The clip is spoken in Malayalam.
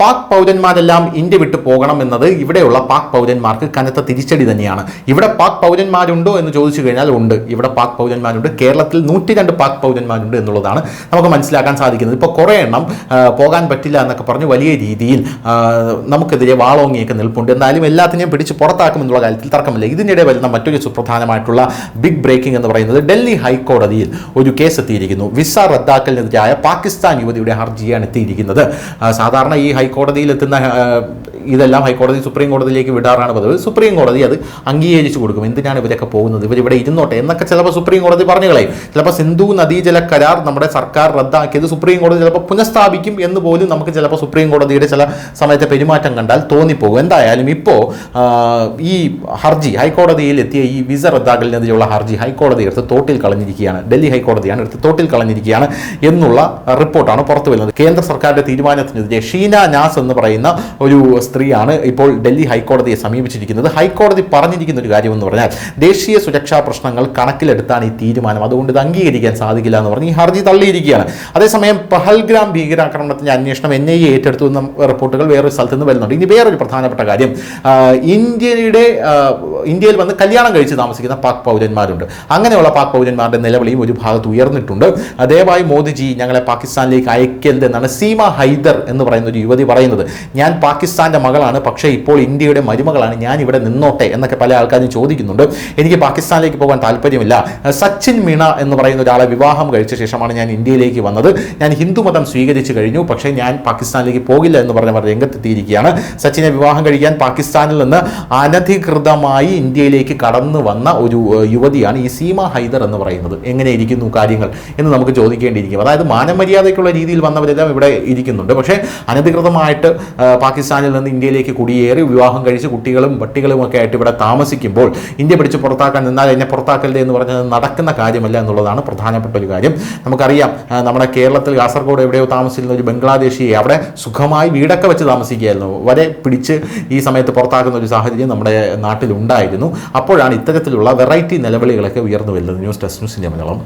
പാക് പൗരന്മാരെല്ലാം ഇന്ത്യ വിട്ടു പോകണം എന്നത് ഇവിടെയുള്ള പാക് പൗരന്മാർക്ക് കനത്ത തിരിച്ചടി തന്നെയാണ്. ഇവിടെ പാക് പൗരന്മാരുണ്ടോ എന്ന് ചോദിച്ചു കഴിഞ്ഞാൽ ഉണ്ട്. ഇവിടെ പാക് പൗരന്മാരുണ്ട്. കേരളത്തിൽ 102 പാക് പൗരന്മാരുണ്ട് എന്നുള്ളതാണ് നമുക്ക് മനസ്സിലാക്കാൻ സാധിക്കുന്നത്. ഇപ്പോൾ കുറേ എണ്ണം പോകാൻ പറ്റില്ല എന്നൊക്കെ പറഞ്ഞ് വലിയ രീതിയിൽ നമുക്കെതിരെ വാളോങ്ങിയൊക്കെ നിൽപ്പുണ്ട്. എന്നാലും എല്ലാത്തിനെയും പിടിച്ച് പുറത്താക്കുമെന്നുള്ള കാര്യത്തിൽ തർക്കമില്ല. ഇതിനിടെ വരുന്ന മറ്റൊരു സുപ്രധാനമായിട്ടുള്ള ബിഗ് ബ്രേക്കിംഗ് എന്ന് പറയുന്നത് ഡൽഹി ഹൈക്കോടതിയിൽ ഒരു കേസ് എത്തിയിരിക്കുന്നു. വിസ റദ്ദാക്കലിനെതിരായ പാകിസ്ഥാൻ യുവതിയുടെ ഹർജിയാണ് എത്തിയിരിക്കുന്നത്. സാധാരണ ഈ ഹൈക്കോടതിയിൽ എത്തുന്ന ഇതെല്ലാം ഹൈക്കോടതി സുപ്രീം കോടതിയിലേക്ക് വിടാറാണ് പതിവ്. സുപ്രീം കോടതി അത് അംഗീകരിച്ചു കൊടുക്കും. എന്തിനാണ് ഇവരൊക്കെ പോകുന്നത്, ഇവരിവിടെ ഇരുന്നോട്ടെ എന്നൊക്കെ ചിലപ്പോൾ സുപ്രീം കോടതി പറഞ്ഞു കളയും. ചിലപ്പോൾ സിന്ധു നദീജല കരാർ നമ്മുടെ സർക്കാർ റദ്ദാക്കിയത് സുപ്രീം കോടതി ചിലപ്പോൾ പുനഃസ്ഥാപിക്കും എന്ന് പോലും നമുക്ക് ചിലപ്പോൾ സുപ്രീം കോടതിയുടെ ചില സമയത്തെ പെരുമാറ്റം കണ്ടാൽ തോന്നിപ്പോകും. എന്തായാലും ഇപ്പോൾ ഈ ഹർജി ഹൈക്കോടതിയിൽ എത്തിയ ഈ വിസ റദ്ദാക്കലിനെതിരെയുള്ള ഹർജി ഹൈക്കോടതി എടുത്ത് തോട്ടിൽ കളഞ്ഞിരിക്കുകയാണ്. ഡൽഹി ഹൈക്കോടതിയാണ് എടുത്ത് തോട്ടിൽ കളഞ്ഞിരിക്കുകയാണ് എന്നുള്ള റിപ്പോർട്ടാണ് പുറത്തു വരുന്നത്. കേന്ദ്ര സർക്കാരിന്റെ തീരുമാനത്തിനെതിരെ ഷീന നാസ് എന്ന് പറയുന്ന ഒരു സ്ത്രീയാണ് ഇപ്പോൾ ഡൽഹി ഹൈക്കോടതിയെ സമീപിച്ചിരിക്കുന്നത്. ഹൈക്കോടതി പറഞ്ഞിരിക്കുന്ന ഒരു കാര്യം എന്ന് പറഞ്ഞാൽ ദേശീയ സുരക്ഷാ പ്രശ്നങ്ങൾ കണക്കിലെടുത്താണ് ഈ തീരുമാനം, അതുകൊണ്ട് ഇത് അംഗീകരിക്കാൻ സാധിക്കില്ല എന്ന് പറഞ്ഞ് ഈ ഹർജി തള്ളിയിരിക്കുകയാണ്. അതേസമയം പഹൽഗ്രാം ഭീകരാക്രമണത്തിന്റെ അന്വേഷണം NIA ഏറ്റെടുത്തു എന്ന റിപ്പോർട്ടുകൾ വേറൊരു സ്ഥലത്ത് നിന്ന് വരുന്നുണ്ട്. ഇനി വേറൊരു പ്രധാനപ്പെട്ട കാര്യം, ഇന്ത്യയിൽ വന്ന് കല്യാണം കഴിച്ച് താമസിക്കുന്ന പാക് പൗരന്മാരുണ്ട്. അങ്ങനെയുള്ള പാക് പൗരന്മാരുടെ നിലവിളിയും ഒരു ഭാഗത്ത് ഉയർന്നിട്ടുണ്ട്. ദയവായി മോദിജി ഞങ്ങളെ പാകിസ്ഥാനിലേക്ക് അയക്കരുത് എന്നാണ് സീമ ഹൈദർ എന്ന് പറയുന്ന ഒരു യുവതി പറയുന്നത്. ഞാൻ പാകിസ്ഥാന്റെ മകളാണ്, പക്ഷേ ഇപ്പോൾ ഇന്ത്യയുടെ മരുമകളാണ്, ഞാൻ ഇവിടെ നിന്നോട്ടെ എന്നൊക്കെ പല ആൾക്കാരും ചോദിക്കുന്നുണ്ട്. എനിക്ക് പാകിസ്ഥാനിലേക്ക് പോകാൻ താല്പര്യമില്ല. സച്ചിൻ മീണ എന്ന് പറയുന്ന ഒരാളെ വിവാഹം കഴിച്ച ശേഷമാണ് ഞാൻ ഇന്ത്യയിലേക്ക് വന്നത്. ഞാൻ ഹിന്ദു മതം സ്വീകരിച്ചു കഴിഞ്ഞു, പക്ഷേ ഞാൻ പാകിസ്ഥാനിലേക്ക് പോകില്ല എന്ന് പറഞ്ഞവർ രംഗത്തെത്തിയിരിക്കുകയാണ്. സച്ചിനെ വിവാഹം കഴിക്കാൻ പാകിസ്ഥാനിൽ നിന്ന് അനധികൃതമായി ഇന്ത്യയിലേക്ക് കടന്നു വന്ന ഒരു യുവതിയാണ് ഈ സീമ ഹൈദർ എന്ന് പറയുന്നത്. എങ്ങനെ ഇരിക്കുന്നു കാര്യങ്ങൾ എന്ന് നമുക്ക് ചോദിക്കേണ്ടിയിരിക്കും. അതായത് മാനമര്യാദയ്ക്കുള്ള രീതിയിൽ വന്നവരെല്ലാം ഇവിടെ ഇരിക്കുന്നുണ്ട്, പക്ഷേ അനധികൃതമായിട്ട് പാകിസ്ഥാനിൽ നിന്ന് ഇന്ത്യയിലേക്ക് കുടിയേറി വിവാഹം കഴിച്ച് കുട്ടികളും പട്ടികളും ഒക്കെ ആയിട്ട് ഇവിടെ താമസിക്കുമ്പോൾ ഇന്ത്യ പിടിച്ച് പുറത്താക്കാൻ നിന്നാൽ എന്നെ പുറത്താക്കരുത് എന്ന് പറഞ്ഞത് നടക്കുന്ന കാര്യമല്ല എന്നുള്ളതാണ് പ്രധാനപ്പെട്ട ഒരു കാര്യം. നമുക്കറിയാം, നമ്മുടെ കേരളത്തിൽ കാസർഗോഡ് എവിടെയോ താമസിക്കുന്ന ഒരു ബംഗ്ലാദേശിയെ അവിടെ സുഖമായി വീടൊക്കെ വെച്ച് താമസിക്കുകയായിരുന്നു, വരെ പിടിച്ച് ഈ സമയത്ത് പുറത്താക്കുന്ന ഒരു സാഹചര്യം നമ്മുടെ നാട്ടിലുണ്ടായിരുന്നു. അപ്പോഴാണ് ഇത്തരത്തിലുള്ള വെറൈറ്റി നിലവിളികളൊക്കെ ഉയർന്നു വരുന്നത്. News desk news India Malayalam.